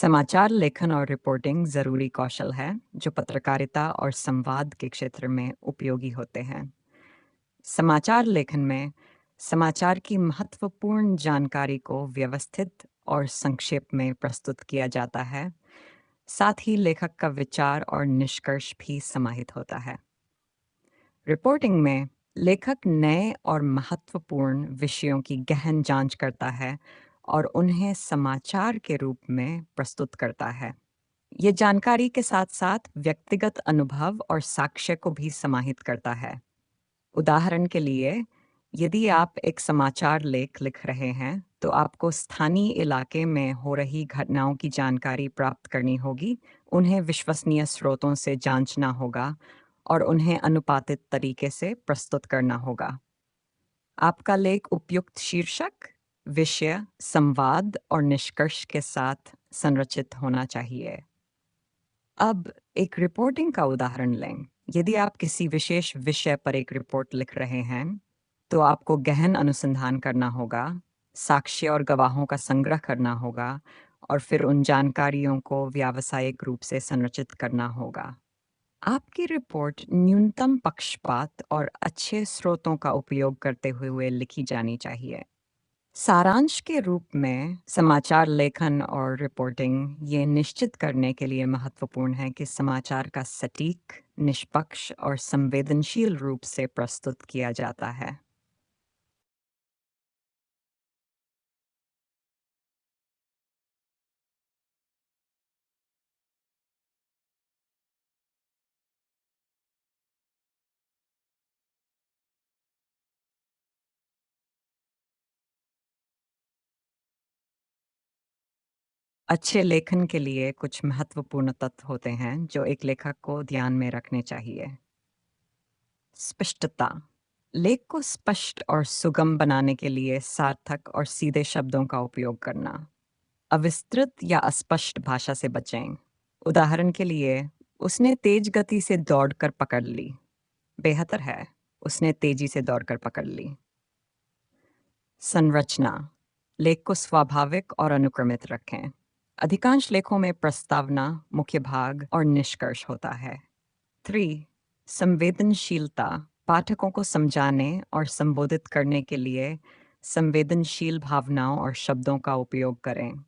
समाचार लेखन और रिपोर्टिंग ज़रूरी कौशल है जो पत्रकारिता और संवाद के क्षेत्र में उपयोगी होते हैं। समाचार लेखन में समाचार की महत्वपूर्ण जानकारी को व्यवस्थित और संक्षेप में प्रस्तुत किया जाता है। साथ ही लेखक का विचार और निष्कर्ष भी समाहित होता है। रिपोर्टिंग में लेखक नए और महत्वपूर्ण विषयों की गहन जांच करता है और उन्हें समाचार के रूप में प्रस्तुत करता है। ये जानकारी के साथ-साथ व्यक्तिगत अनुभव और साक्ष्य को भी समाहित करता है। उदाहरण के लिए, यदि आप एक समाचार लेख लिख रहे हैं, तो आपको स्थानीय इलाके में हो रही घटनाओं की जानकारी प्राप्त करनी होगी, उन्हें विश्वसनीय स्रोतों से जांचना होगा और उन्हें अनुपातित तरीके से प्रस्तुत करना होगा। आपका लेख उपयुक्त शीर्षक, विषय, संवाद और निष्कर्ष के साथ संरचित होना चाहिए। अब एक रिपोर्टिंग का उदाहरण लें। यदि आप किसी विशेष विषय पर एक रिपोर्ट लिख रहे हैं, तो आपको गहन अनुसंधान करना होगा, साक्ष्य और गवाहों का संग्रह करना होगा और फिर उन जानकारियों को व्यावसायिक रूप से संरचित करना होगा। आपकी रिपोर्ट न्यूनतम पक्षपात और अच्छे स्रोतों का उपयोग करते हुए लिखी जानी चाहिए। सारांश के रूप में समाचार लेखन और रिपोर्टिंग ये निश्चित करने के लिए महत्वपूर्ण है कि समाचार का सटीक, निष्पक्ष और संवेदनशील रूप से प्रस्तुत किया जाता है। अच्छे लेखन के लिए कुछ महत्वपूर्ण तत्व होते हैं जो एक लेखक को ध्यान में रखने चाहिए। स्पष्टता। लेख को स्पष्ट और सुगम बनाने के लिए सार्थक और सीधे शब्दों का उपयोग करना। अविस्तृत या अस्पष्ट भाषा से बचें। उदाहरण के लिए, उसने तेज गति से दौड़कर पकड़ ली। बेहतर है, उसने तेजी से दौड़कर पकड़ ली। संरचना। लेख को स्वाभाविक और अनुक्रमित रखें। अधिकांश लेखों में प्रस्तावना, मुख्य भाग और निष्कर्ष होता है। 3. संवेदनशीलता। पाठकों को समझाने और संबोधित करने के लिए संवेदनशील भावनाओं और शब्दों का उपयोग करें।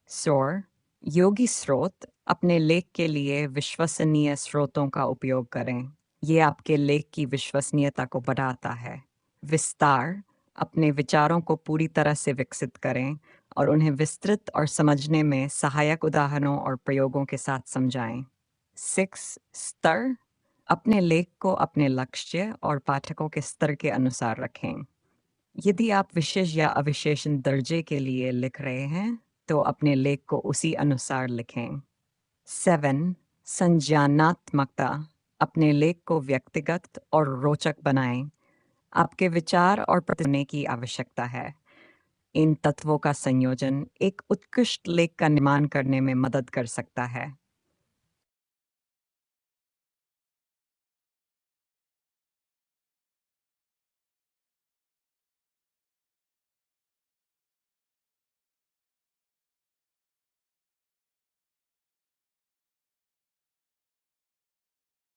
4. योगी स्रोत। अपने लेख के लिए विश्वसनीय स्रोतों का उपयोग करें। ये आपके लेख की विश्वसनीयता को बढ़ाता है। विस्तार। अपने विचारों को पूरी तरह से विकसित करें और उन्हें विस्तृत और समझने में सहायक उदाहरणों और प्रयोगों के साथ समझाएं। 6. स्तर। अपने लेख को अपने लक्ष्य और पाठकों के स्तर के अनुसार रखें। यदि आप विशेष या अविशेषण दर्जे के लिए लिख रहे हैं, तो अपने लेख को उसी अनुसार लिखें। 7. संज्ञानात्मकता। अपने लेख को व्यक्तिगत और रोचक बनाएं। आपके विचार और प्रतिने की आवश्यकता है। इन तत्वों का संयोजन एक उत्कृष्ट लेख का निर्माण करने में मदद कर सकता है।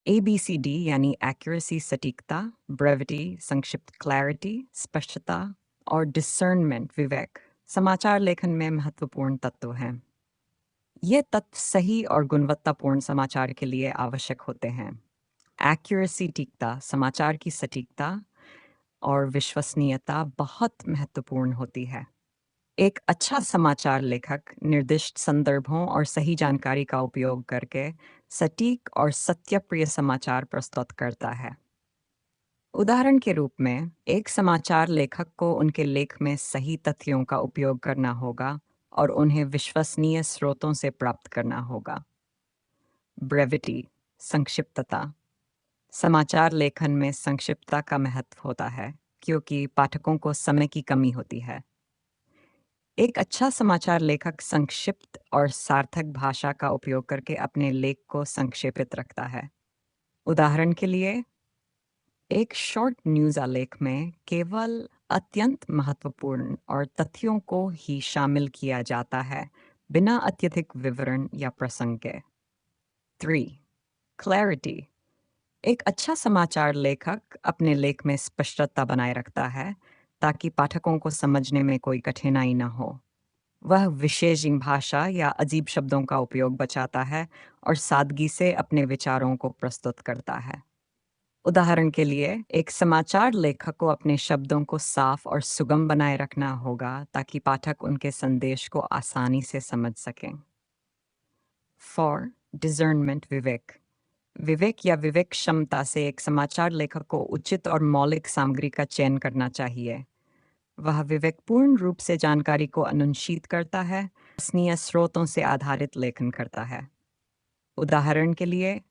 ABCD यानी एक्यूरेसी सटीकता, ब्रेविटी संक्षिप्त क्लैरिटी, स्पष्टता और डिसर्नमेंट विवेक समाचार लेखन में महत्वपूर्ण तत्व हैं। ये तत्व सही और गुणवत्तापूर्ण समाचार के लिए आवश्यक होते हैं। एक्यूरेसी टीकता समाचार की सटीकता और विश्वसनीयता बहुत महत्वपूर्ण होती है। एक अच्छा समाचार लेखक निर्दिष्ट संदर्भों और सही जानकारी का उपयोग करके सटीक और सत्यप्रिय समाचार प्रस्तुत करता है। उदाहरण के रूप में, एक समाचार लेखक को उनके लेख में सही तथ्यों का उपयोग करना होगा और उन्हें विश्वसनीय स्रोतों से प्राप्त करना होगा। ब्रेविटी संक्षिप्तता। समाचार लेखन में संक्षिप्तता का महत्व होता है क्योंकि पाठकों को समय की कमी होती है। एक अच्छा समाचार लेखक संक्षिप्त और सार्थक भाषा का उपयोग करके अपने लेख को संक्षेपित रखता है। उदाहरण के लिए, एक शॉर्ट न्यूज़ आलेख में केवल अत्यंत महत्वपूर्ण और तथ्यों को ही शामिल किया जाता है बिना अत्यधिक विवरण या प्रसंग के। 3. क्लैरिटी। एक अच्छा समाचार लेखक अपने लेख में स्पष्टता बनाए रखता है ताकि पाठकों को समझने में कोई कठिनाई न हो। वह विशेष भाषा या अजीब शब्दों का उपयोग बचाता है और सादगी से अपने विचारों को प्रस्तुत करता है। उदाहरण के लिए, एक समाचार लेखक को अपने शब्दों को साफ और सुगम बनाए रखना होगा ताकि पाठक उनके संदेश को आसानी से समझ सकें। 4. डिसर्नमेंट विवेक। विवेक या विवेक क्षमता से एक समाचार लेखक को उचित और मौलिक सामग्री का चयन करना चाहिए। वह विवेकपूर्ण रूप से जानकारी को अनुचित करता है, विश्वसनीय स्रोतों से आधारित लेखन करता है। उदाहरण के लिए,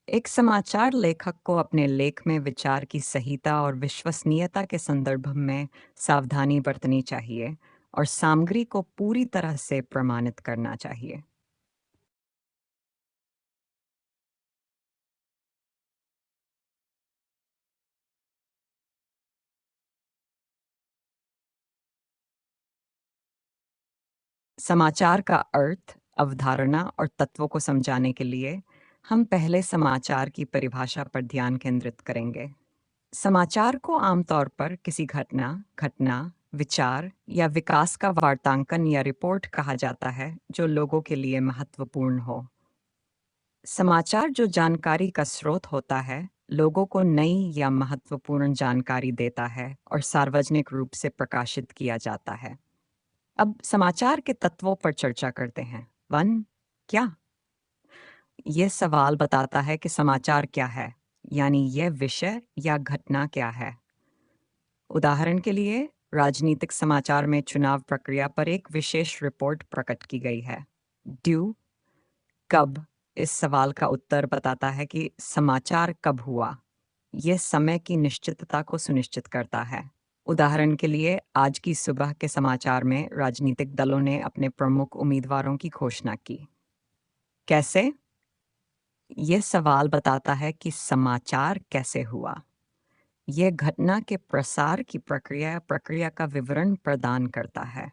एक समाचार लेखक को अपने लेख में विचार की सहीता और विश्वसनीयता के संदर्भ में सावधानी बरतनी चाहिए और सामग्री को पूरी तरह से प्रमाणित करना चाहिए। समाचार का अर्थ, अवधारणा और तत्वों को समझाने के लिए हम पहले समाचार की परिभाषा पर ध्यान केंद्रित करेंगे। समाचार को आमतौर पर किसी घटना, विचार या विकास का वार्तांकन या रिपोर्ट कहा जाता है जो लोगों के लिए महत्वपूर्ण हो। समाचार जो जानकारी का स्रोत होता है, लोगों को नई या महत्वपूर्ण जानकारी देता है और सार्वजनिक रूप से प्रकाशित किया जाता है। अब समाचार के तत्वों पर चर्चा करते हैं। 1. क्या? यह सवाल बताता है कि समाचार क्या है, यानी यह विषय या घटना क्या है। उदाहरण के लिए, राजनीतिक समाचार में चुनाव प्रक्रिया पर एक विशेष रिपोर्ट प्रकट की गई है। ड्यू, कब, इस सवाल का उत्तर बताता है कि समाचार कब हुआ। यह समय की निश्चितता को सुनिश्चित करता है। उदाहरण के लिए, आज की सुबह के समाचार में राजनीतिक दलों ने अपने प्रमुख उम्मीदवारों की घोषणा की। कैसे? यह सवाल बताता है कि समाचार कैसे हुआ। यह घटना के प्रसार की प्रक्रिया का विवरण प्रदान करता है।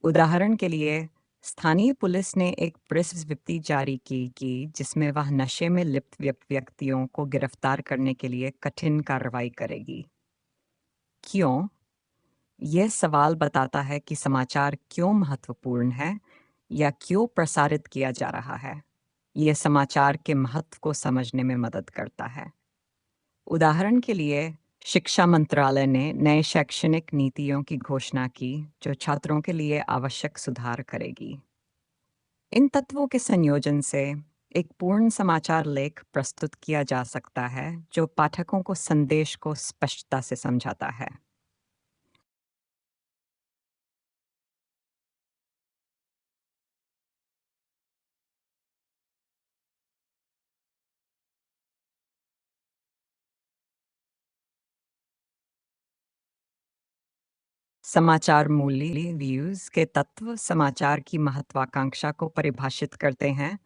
उदाहरण के लिए, स्थानीय पुलिस ने एक प्रेस विज्ञप्ति जारी की जिसमें वह नशे में लिप्त व्यक्तियों को गिरफ्तार करने के लिए कठिन कार्रवाई करेगी। क्यों? यह सवाल बताता है कि समाचार क्यों महत्वपूर्ण है या क्यों प्रसारित किया जा रहा है। यह समाचार के महत्व को समझने में मदद करता है। उदाहरण के लिए, शिक्षा मंत्रालय ने नए शैक्षणिक नीतियों की घोषणा की जो छात्रों के लिए आवश्यक सुधार करेगी। इन तत्वों के संयोजन से एक पूर्ण समाचार लेख प्रस्तुत किया जा सकता है जो पाठकों को संदेश को स्पष्टता से समझाता है। समाचार मूल्य व्यूज के तत्व समाचार की महत्वाकांक्षा को परिभाषित करते हैं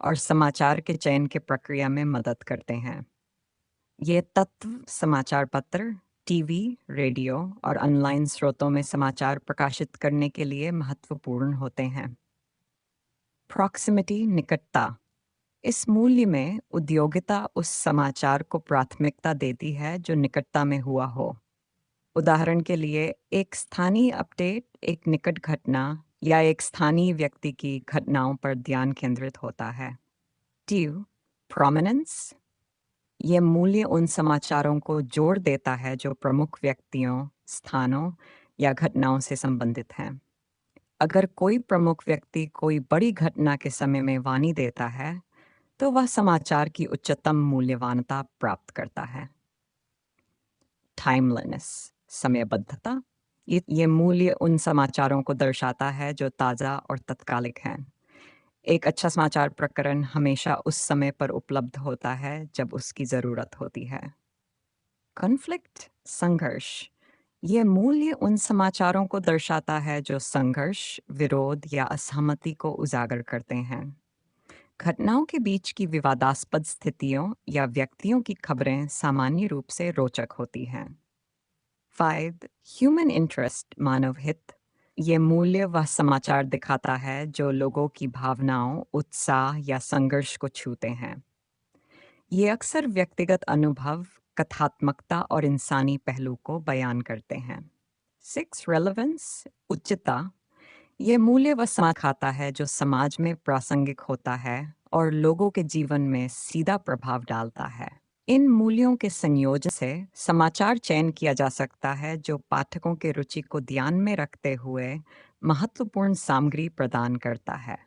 और समाचार के चयन की प्रक्रिया में मदद करते हैं। ये तत्व समाचार पत्र, टीवी, रेडियो और ऑनलाइन स्रोतों में समाचार प्रकाशित करने के लिए महत्वपूर्ण होते हैं। प्रॉक्सिमिटी, निकटता। इस मूल्य में उद्योगिता उस समाचार को प्राथमिकता देती है जो निकटता में हुआ हो। उदाहरण के लिए, एक स्थानीय अपडेट एक निकट घटना या एक स्थानीय व्यक्ति की घटनाओं पर ध्यान केंद्रित होता है। ट्यू, प्रोमिनेंस। ये मूल्य उन समाचारों को जोड़ देता है जो प्रमुख व्यक्तियों, स्थानों या घटनाओं से संबंधित हैं। अगर कोई प्रमुख व्यक्ति कोई बड़ी घटना के समय में वाणी देता है, तो वह समाचार की उच्चतम मूल्यवानता प्राप्त करता है। टाइमलीनेस, समयबद्धता। ये मूल्य उन समाचारों को दर्शाता है जो ताज़ा और तत्कालिक हैं। एक अच्छा समाचार प्रकरण हमेशा उस समय पर उपलब्ध होता है जब उसकी ज़रूरत होती है। कॉन्फ्लिक्ट, संघर्ष। ये मूल्य उन समाचारों को दर्शाता है जो संघर्ष, विरोध या असहमति को उजागर करते हैं। घटनाओं के बीच की विवादास्पद स्थितियों या व्यक्तियों की खबरें सामान्य रूप से रोचक होती हैं। 5. ह्यूमन इंटरेस्ट, मानव हित। ये मूल्य वह समाचार दिखाता है जो लोगों की भावनाओं, उत्साह या संघर्ष को छूते हैं। ये अक्सर व्यक्तिगत अनुभव, कथात्मकता और इंसानी पहलू को बयान करते हैं। 6. रेलेवेंस, उच्चता। ये मूल्य वह समाचार खाता है जो समाज में प्रासंगिक होता है और लोगों के जीवन में सीधा प्रभाव डालता है। इन मूल्यों के संयोजन से समाचार चयन किया जा सकता है जो पाठकों के रुचि को ध्यान में रखते हुए महत्वपूर्ण सामग्री प्रदान करता है।